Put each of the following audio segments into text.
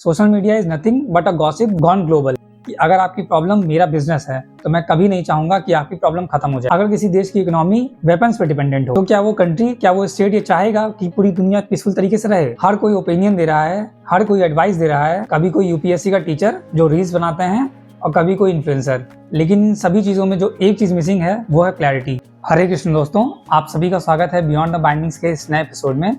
Social media is nothing but a gossip gone global. कि अगर आपकी प्रॉब्लम मेरा बिजनेस है तो मैं कभी नहीं चाहूंगा कि आपकी प्रॉब्लम खत्म हो जाए। अगर किसी देश की इकोनॉमी वेपन्स पे डिपेंडेंट हो तो क्या वो कंट्री, क्या वो स्टेट ये चाहेगा कि पूरी दुनिया पीसफुल तरीके से रहे? हर कोई ओपिनियन दे रहा है, हर कोई एडवाइस दे रहा है, कभी कोई यूपीएससी का टीचर जो रील्स बनाते हैं और कभी कोई इन्फ्लुएंसर। लेकिन इन सभी चीजों में जो एक चीज मिसिंग है वो है क्लैरिटी। हरे कृष्ण दोस्तों, आप सभी का स्वागत है बियॉन्ड द बाइंडिंग्स के इस नए एपिसोड में।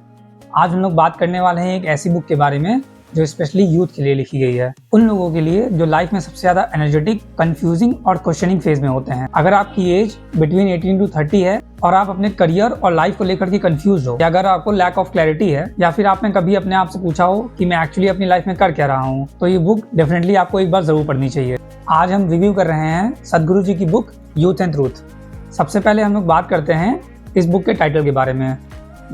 आज हम लोग बात करने वाले हैं एक ऐसी बुक के बारे में जो स्पेशली यूथ के लिए लिखी गई है, उन लोगों के लिए जो लाइफ में सबसे ज्यादा एनर्जेटिक, कंफ्यूजिंग और क्वेश्चनिंग फेज में होते हैं। अगर आपकी एज बिटवीन 18 to 30 है और आप अपने करियर और लाइफ को लेकर के कंफ्यूज हो, या अगर आपको लैक ऑफ क्लैरिटी है, या फिर आपने कभी अपने आप से पूछा हो कि मैं एक्चुअली अपनी लाइफ में कर क्या रहा हूँ, तो ये बुक डेफिनेटली आपको एक बार जरूर पढ़नी चाहिए। आज हम रिव्यू कर रहे हैं सदगुरु जी की बुक यूथ एंड ट्रूथ। सबसे पहले हम लोग बात करते हैं इस बुक के टाइटल के बारे में।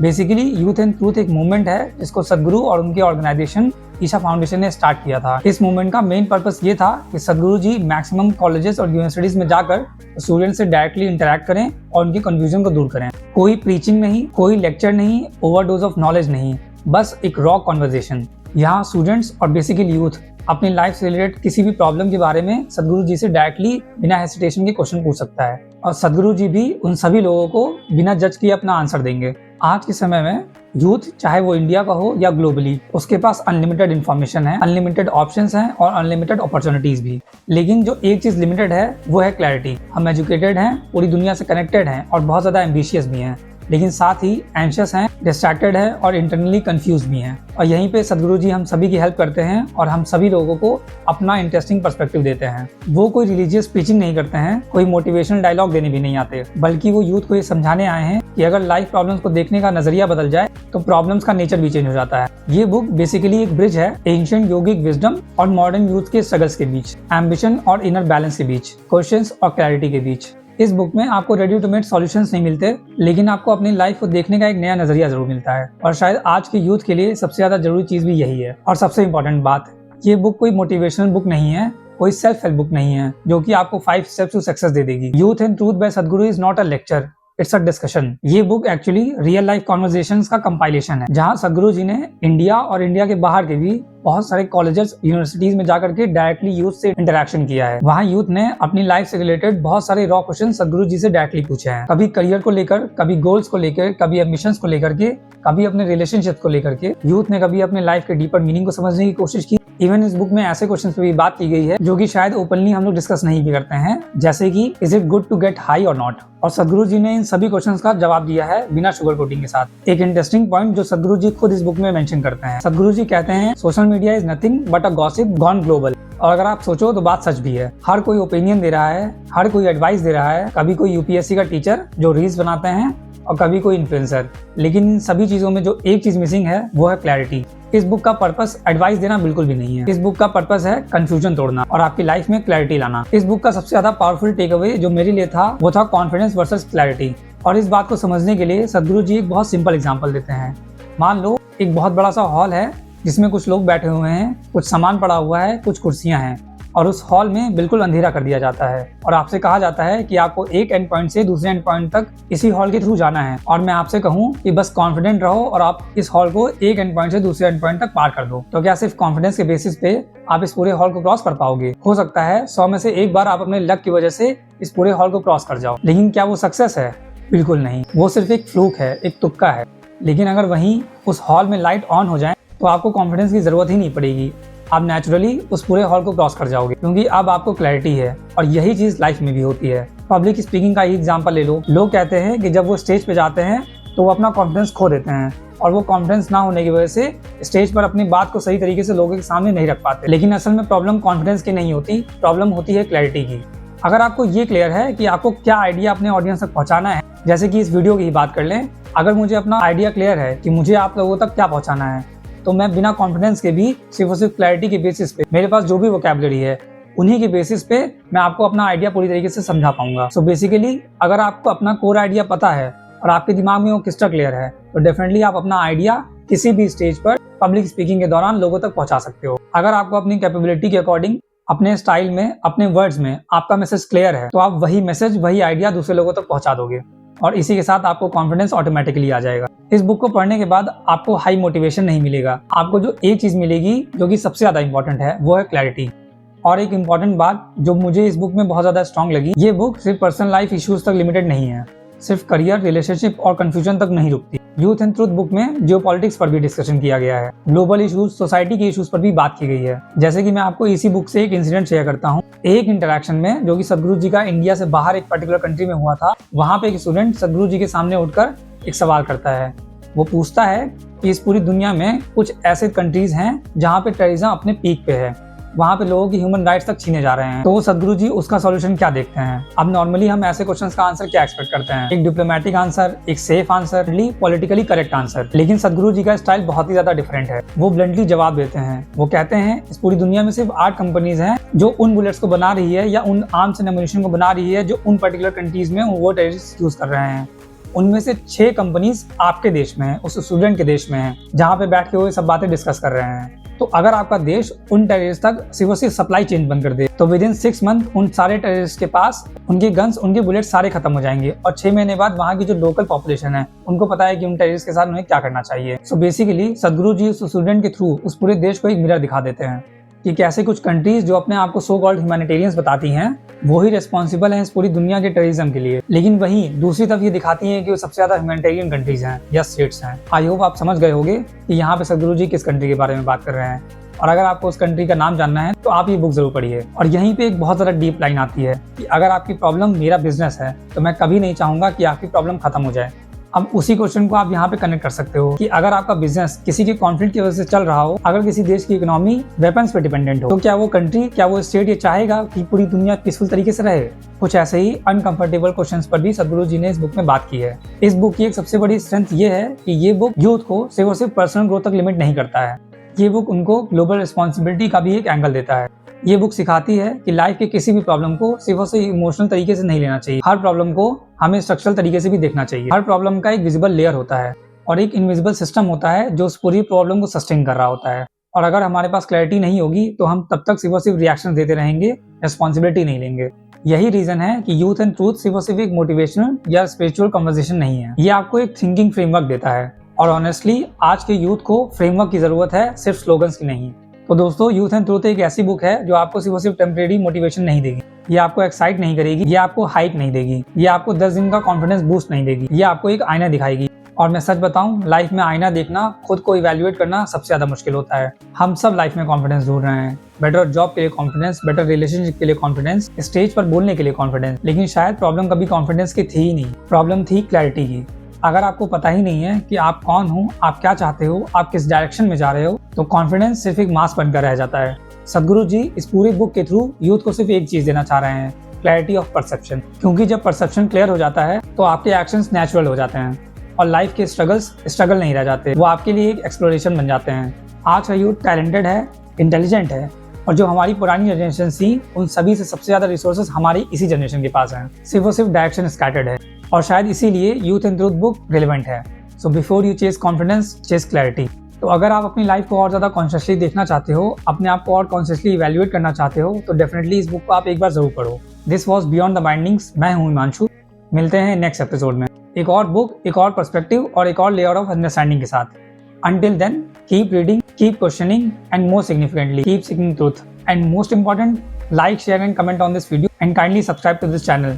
बेसिकली यूथ एंड ट्रूथ एक मूवमेंट है जिसको सदगुरु और उनकी ऑर्गेनाइजेशन ईशा फाउंडेशन ने स्टार्ट किया था। इस मूवमेंट का मेन पर्पस ये था कि सदगुरु जी मैक्सिमम कॉलेजेस और यूनिवर्सिटीज में जाकर स्टूडेंट से डायरेक्टली इंटरेक्ट करें और उनकी कंफ्यूजन को दूर करें। कोई प्रीचिंग नहीं, कोई लेक्चर नहीं, ओवरडोज ऑफ नॉलेज नहीं, बस एक रॉ कॉन्वर्जेशन। यहाँ स्टूडेंट्स और बेसिकली यूथ अपनी लाइफ से रिलेटेड किसी भी प्रॉब्लम के बारे में सदगुरु जी से डायरेक्टली बिना हेसिटेशन के क्वेश्चन पूछ सकता है और सदगुरु जी भी उन सभी लोगों को बिना जज किए अपना आंसर देंगे। आज के समय में यूथ, चाहे वो इंडिया का हो या ग्लोबली, उसके पास अनलिमिटेड इन्फॉर्मेशन है, अनलिमिटेड ऑप्शंस हैं और अनलिमिटेड अपॉर्चुनिटीज भी। लेकिन जो एक चीज लिमिटेड है वो है क्लैरिटी। हम एजुकेटेड हैं, पूरी दुनिया से कनेक्टेड हैं और बहुत ज्यादा एम्बिशियस भी हैं, लेकिन साथ ही एंशियस हैं, डिस्ट्रैक्टेड है और इंटरनली कंफ्यूज भी हैं। और यहीं पे सदगुरु जी हम सभी की हेल्प करते हैं और हम सभी लोगों को अपना इंटरेस्टिंग पर्सपेक्टिव देते हैं। वो कोई रिलीजियस प्रीचिंग नहीं करते हैं, कोई मोटिवेशनल डायलॉग देने भी नहीं आते, बल्कि वो यूथ को ये समझाने आए हैं कि अगर लाइफ प्रॉब्लम्स को देखने का नजरिया बदल जाए तो प्रॉब्लम्स का नेचर भी चेंज हो जाता है। ये बुक बेसिकली एक ब्रिज है एंशिएंट योगिक विजडम और मॉडर्न यूथ के स्ट्रगल्स के बीच, एम्बिशन और इनर बैलेंस के बीच, क्वेश्चंस और क्लैरिटी के बीच। इस बुक में आपको रेडी टू मेड सॉल्यूशंस नहीं मिलते, लेकिन आपको अपनी लाइफ को देखने का एक नया नजरिया जरूर मिलता है। और शायद आज के यूथ के लिए सबसे ज्यादा जरूरी चीज भी यही है। और सबसे इंपॉर्टेंट बात, ये बुक कोई मोटिवेशनल बुक नहीं है, कोई सेल्फ हेल्प बुक नहीं है जो कि आपको 5 स्टेप्स टू सक्सेस दे देगी। Youth and truth by Sadhguru is not a lecture, it's a discussion. ये book actually real life conversations का कंपाइलेशन है, जहां सदगुरु जी ने इंडिया और इंडिया के बाहर के भी बहुत सारे कॉलेजेस, यूनिवर्सिटीज में जाकर के डायरेक्टली यूथ से इंटरेक्शन किया है। वहाँ यूथ ने अपनी लाइफ से रिलेटेड बहुत सारे रॉ क्वेश्चन सदगुरु जी से डायरेक्टली पूछे हैं। कभी करियर को लेकर, कभी गोल्स को लेकर, कभी एम्बिशंस को लेकर के, कभी अपने रिलेशनशिप को लेकर के। यूथ ने कभी अपने लाइफ के डीपर मीनिंग को समझने की कोशिश की। इवन इस बुक में ऐसे क्वेश्चंस पे भी बात की गई है जो कि शायद ओपनली हम लोग डिस्कस नहीं भी करते हैं, जैसे कि is it good to get high और नॉट। और सदगुरु जी ने इन सभी क्वेश्चंस का जवाब दिया है बिना शुगर कोटिंग के साथ। एक इंटरेस्टिंग पॉइंट जो सदगुरु जी खुद इस बुक में मेंशन करते हैं, सदगुरु जी कहते हैं social media is nothing but a gossip gone global. और अगर आप सोचो तो बात सच भी है। हर कोई ओपिनियन दे रहा है, हर कोई एडवाइस दे रहा है, कभी कोई यूपीएससी का टीचर जो रील्स बनाते हैं और कभी कोई इन्फ्लुएंसर। लेकिन इन सभी चीजों में जो एक चीज मिसिंग है वो है क्लैरिटी। इस बुक का पर्पस एडवाइस देना बिल्कुल भी नहीं है। इस बुक का पर्पस है कंफ्यूजन तोड़ना और आपकी लाइफ में क्लैरिटी लाना। इस बुक का सबसे ज्यादा पावरफुल टेक अवे जो मेरे लिए था वो था कॉन्फिडेंस वर्सेस क्लैरिटी। और इस बात को समझने के लिए सदगुरु जी एक बहुत सिंपल एग्जाम्पल देते हैं। मान लो एक बहुत बड़ा सा हॉल है जिसमें कुछ लोग बैठे हुए हैं, कुछ सामान पड़ा हुआ है, कुछ कुर्सियां हैं, और उस हॉल में बिल्कुल अंधेरा कर दिया जाता है और आपसे कहा जाता है कि आपको एक एंड पॉइंट से दूसरे एंड पॉइंट तक इसी हॉल के थ्रू जाना है। और मैं आपसे कहूं कि बस कॉन्फिडेंट रहो और आप इस हॉल को एक एंड पॉइंट से दूसरे एंड पॉइंट तक पार कर दो, तो क्या सिर्फ कॉन्फिडेंस के बेसिस पे आप इस पूरे हॉल को क्रॉस कर पाओगे? हो सकता है 100 में से एक बार आप अपने लक की वजह से इस पूरे हॉल को क्रॉस कर जाओ, लेकिन क्या वो सक्सेस है? बिल्कुल नहीं, वो सिर्फ एक फ्लूक है, एक तुक्का है। लेकिन अगर वहीं उस हॉल में लाइट ऑन हो जाए तो आपको कॉन्फिडेंस की जरूरत ही नहीं पड़ेगी, आप नेचुरली उस पूरे हॉल को क्रॉस कर जाओगे, क्योंकि अब आपको क्लैरिटी है। और यही चीज लाइफ में भी होती है। पब्लिक स्पीकिंग का ही एग्जांपल ले लो। लोग कहते हैं कि जब वो स्टेज पे जाते हैं तो वो अपना कॉन्फिडेंस खो देते हैं और वो कॉन्फिडेंस ना होने की वजह से स्टेज पर अपनी बात को सही तरीके से लोगों के सामने नहीं रख पाते। लेकिन असल में प्रॉब्लम कॉन्फिडेंस की नहीं होती, प्रॉब्लम होती है क्लैरिटी की। अगर आपको ये क्लियर है कि आपको क्या आइडिया अपने ऑडियंस तक पहुंचाना है, जैसे कि इस वीडियो की ही बात कर लें, अगर मुझे अपना आइडिया क्लियर है कि मुझे आप लोगों तक क्या पहुंचाना है, तो मैं बिना कॉन्फिडेंस के भी सिर्फ और सिर्फ क्लैरिटी के बेसिस पे, मेरे पास जो भी वोकैबुलरी है उन्हीं के बेसिस पे मैं आपको अपना आइडिया पूरी तरीके से समझा पाऊंगा। सो बेसिकली अगर आपको अपना कोर आइडिया पता है और आपके दिमाग में वो क्रिस्टल क्लियर है, तो डेफिनेटली आप अपना आइडिया किसी भी स्टेज पर पब्लिक स्पीकिंग के दौरान लोगों तक पहुंचा सकते हो। अगर आपको अपनी कैपेबिलिटी के अकॉर्डिंग, अपने स्टाइल में, अपने वर्ड्स में आपका मैसेज क्लियर है, तो आप वही मैसेज, वही आइडिया दूसरे लोगों तक पहुंचा दोगे। और इसी के साथ आपको कॉन्फिडेंस ऑटोमेटिकली आ जाएगा। इस बुक को पढ़ने के बाद आपको हाई मोटिवेशन नहीं मिलेगा, आपको जो एक चीज मिलेगी जो कि सबसे ज्यादा इंपॉर्टेंट है वो है क्लैरिटी। और एक इंपॉर्टेंट बात जो मुझे इस बुक में बहुत ज्यादा स्ट्रांग लगी, ये बुक सिर्फ पर्सनल लाइफ इश्यूज तक लिमिटेड नहीं है, सिर्फ करियर, रिलेशनशिप और कंफ्यूजन तक नहीं रुकती। यूथ एंड ट्रूथ बुक में जियोपॉलिटिक्स पर भी डिस्कशन किया गया है, ग्लोबल इश्यूज, सोसाइटी के इश्यूज पर भी बात की गई है। जैसे कि मैं आपको इसी बुक से एक इंसिडेंट शेयर करता हूँ। एक इंटरेक्शन में जो कि सदगुरु जी का इंडिया से बाहर एक पर्टिकुलर कंट्री में हुआ था, वहाँ पे एक स्टूडेंट सदगुरु जी के सामने उठकर एक सवाल करता है। वो पूछता है कि इस पूरी दुनिया में कुछ ऐसे कंट्रीज हैं जहाँ पे टेररिज्म अपने पीक पे है, वहाँ पे लोगों की ह्यूमन राइट्स तक छीने जा रहे हैं, तो सदगुरु जी उसका सॉल्यूशन क्या देखते हैं। अब नॉर्मली हम ऐसे क्वेश्चंस का आंसर क्या एक्सपेक्ट करते हैं, एक डिप्लोमेटिक आंसर, एक safe answer, politically correct answer. लेकिन सदगुरु जी का स्टाइल बहुत ही ज्यादा डिफरेंट है। वो ब्लंटली जवाब देते हैं। वो कहते हैं इस पूरी दुनिया में सिर्फ 8 कंपनीज हैं जो उन बुलेट्स को बना रही है या उन आर्म्स एंड एम्यूनिशन को बना रही है जो उन पर्टिकुलर कंट्रीज में वो टेररिस्ट यूज कर रहे हैं। उनमें से 6 कंपनीज आपके देश में है, उस स्टूडेंट के देश में है, जहाँ पे बैठ के वो सब बातें डिस्कस कर रहे हैं। तो अगर आपका देश उन टेररिस्ट तक सिर्फ और सिर्फ सप्लाई चेन बंद कर दे तो विद इन 6 मंथ उन सारे टेररिस्ट के पास उनके गन्स, उनके बुलेट सारे खत्म हो जाएंगे और 6 महीने बाद वहाँ की जो लोकल पॉपुलेशन है उनको पता है कि उन टेररिस्ट के साथ उन्हें क्या करना चाहिए। सो बेसिकली सदगुरु जी उस स्टूडेंट के थ्रू उस पूरे देश को एक मिरर दिखा देते हैं कि कैसे कुछ कंट्रीज जो अपने आप को सो कॉल्ड ह्यूमैनिटेरियंस बताती हैं वो ही रिस्पॉन्सिबल हैं इस पूरी दुनिया के टेररिज्म के लिए, लेकिन वहीं दूसरी तरफ ये दिखाती हैं कि वो सबसे ज्यादा ह्यूमैनिटेरियन कंट्रीज हैं या स्टेट्स हैं। आई होप आप समझ गए होंगे कि यहाँ पे सदगुरु जी किस कंट्री के बारे में बात कर रहे हैं, और अगर आपको उस कंट्री का नाम जानना है तो आप ये बुक जरूर पढ़िए। और यहीं पे एक बहुत ज़्यादा डीप लाइन आती है कि अगर आपकी प्रॉब्लम मेरा बिजनेस है तो मैं कभी नहीं चाहूँगा कि आपकी प्रॉब्लम खत्म हो जाए। अब उसी क्वेश्चन को आप यहाँ पे कनेक्ट कर सकते हो कि अगर आपका बिजनेस किसी के कॉन्फ्लिक्ट की वजह से चल रहा हो, अगर किसी देश की इकोनॉमी वेपन्स पे डिपेंडेंट हो, तो क्या वो कंट्री, क्या वो स्टेट ये चाहेगा कि पूरी दुनिया पीसफुल तरीके से रहे। कुछ ऐसे ही अनकंफर्टेबल क्वेश्चंस पर भी सदगुरु जी ने इस बुक में बात की है। इस बुक की एक सबसे बड़ी स्ट्रेंथ ये है कि ये बुक यूथ को सिर्फ और सिर्फ पर्सनल ग्रोथ तक लिमिट नहीं करता है, ये बुक उनको ग्लोबल रिस्पॉन्सिबिलिटी का भी एक एंगल देता है। ये बुक सिखाती है कि लाइफ के किसी भी प्रॉब्लम को सिर्फ और सिर्फ इमोशनल तरीके से नहीं लेना चाहिए, हर प्रॉब्लम को हमें स्ट्रक्चरल तरीके से भी देखना चाहिए। हर प्रॉब्लम का एक विजिबल लेयर होता है और एक इनविजिबल सिस्टम होता है जो उस पूरी प्रॉब्लम को सस्टेन कर रहा होता है। और अगर हमारे पास क्लैरिटी नहीं होगी तो हम तब तक सिर्फ और सिर्फ रिएक्शन देते रहेंगे, रिस्पॉन्सिबिलिटी नहीं लेंगे। यही रीजन है कि यूथ एंड ट्रूथ सिर्फ और सिर्फ एक मोटिवेशनल या स्पिरिचुअल कन्वर्सेशन नहीं है, ये आपको एक थिंकिंग फ्रेमवर्क देता है। और ऑनेस्टली आज के यूथ को फ्रेमवर्क की जरूरत है, सिर्फ स्लोगन्स की नहीं। तो दोस्तों, यूथ एंड ट्रूथ एक ऐसी बुक है जो आपको सिर्फ और सिर्फ टेम्परेरी मोटिवेशन नहीं देगी, ये आपको एक्साइट नहीं करेगी, ये आपको हाइप नहीं देगी, ये आपको 10 दिन का कॉन्फिडेंस बूस्ट नहीं देगी, ये आपको एक आईना दिखाएगी। और मैं सच बताऊं, लाइफ में आईना देखना, खुद को इवैल्यूएट करना सबसे ज्यादा मुश्किल होता है। हम सब लाइफ में कॉन्फिडेंस ढूंढ रहे हैं, बेटर जॉब के लिए कॉन्फिडेंस, बेटर रिलेशनशिप के लिए कॉन्फिडेंस, स्टेज पर बोलने के लिए कॉन्फिडेंस, लेकिन शायद प्रॉब्लम कभी कॉन्फिडेंस की थी ही नहीं, प्रॉब्लम थी क्लैरिटी की। अगर आपको पता ही नहीं है कि आप कौन हो, आप क्या चाहते हो, आप किस डायरेक्शन में जा रहे हो, तो कॉन्फिडेंस सिर्फ एक मास्क बनकर रह जाता है। सदगुरु जी इस पूरी बुक के थ्रू यूथ को सिर्फ एक चीज देना चाह रहे हैं, क्लैरिटी ऑफ परसेप्शन। क्योंकि जब परसेप्शन क्लियर हो जाता है तो आपके एक्शंस नेचुरल हो जाते हैं और लाइफ के स्ट्रगल्स स्ट्रगल नहीं रह जाते, वो आपके लिए एक एक्सप्लोरेशन बन जाते हैं। आज का यूथ टैलेंटेड है, इंटेलिजेंट है, और जो हमारी पुरानी जनरेशन थी उन सभी से सबसे ज्यादा रिसोर्सेज हमारी इसी जनरेशन के पास हैं। सिर्फ और सिर्फ डायरेक्शन स्कैटर्ड है और शायद इसीलिए youth and truth book relevant है। So before you chase confidence, chase clarity. तो अगर आप अपनी लाइफ को और ज़्यादा कॉन्शियसली देखना चाहते हो, अपने आप को और कॉन्शियसली इवैल्यूएट करना चाहते हो, तो डेफिनेटली इस बुक को आप एक बार जरूर पढ़ो। This was beyond the bindings. मैं हूँ हिमांशु। मिलते हैं नेक्स्ट एपिसोड में एक और बुक, एक और पर्सपेक्टिव और एक और लेयर ऑफ अंडरस्टैंडिंग के साथ। Until then, keep reading, keep questioning, and more significantly, keep seeking truth. And most important, like, share and comment on this video and kindly subscribe to this channel.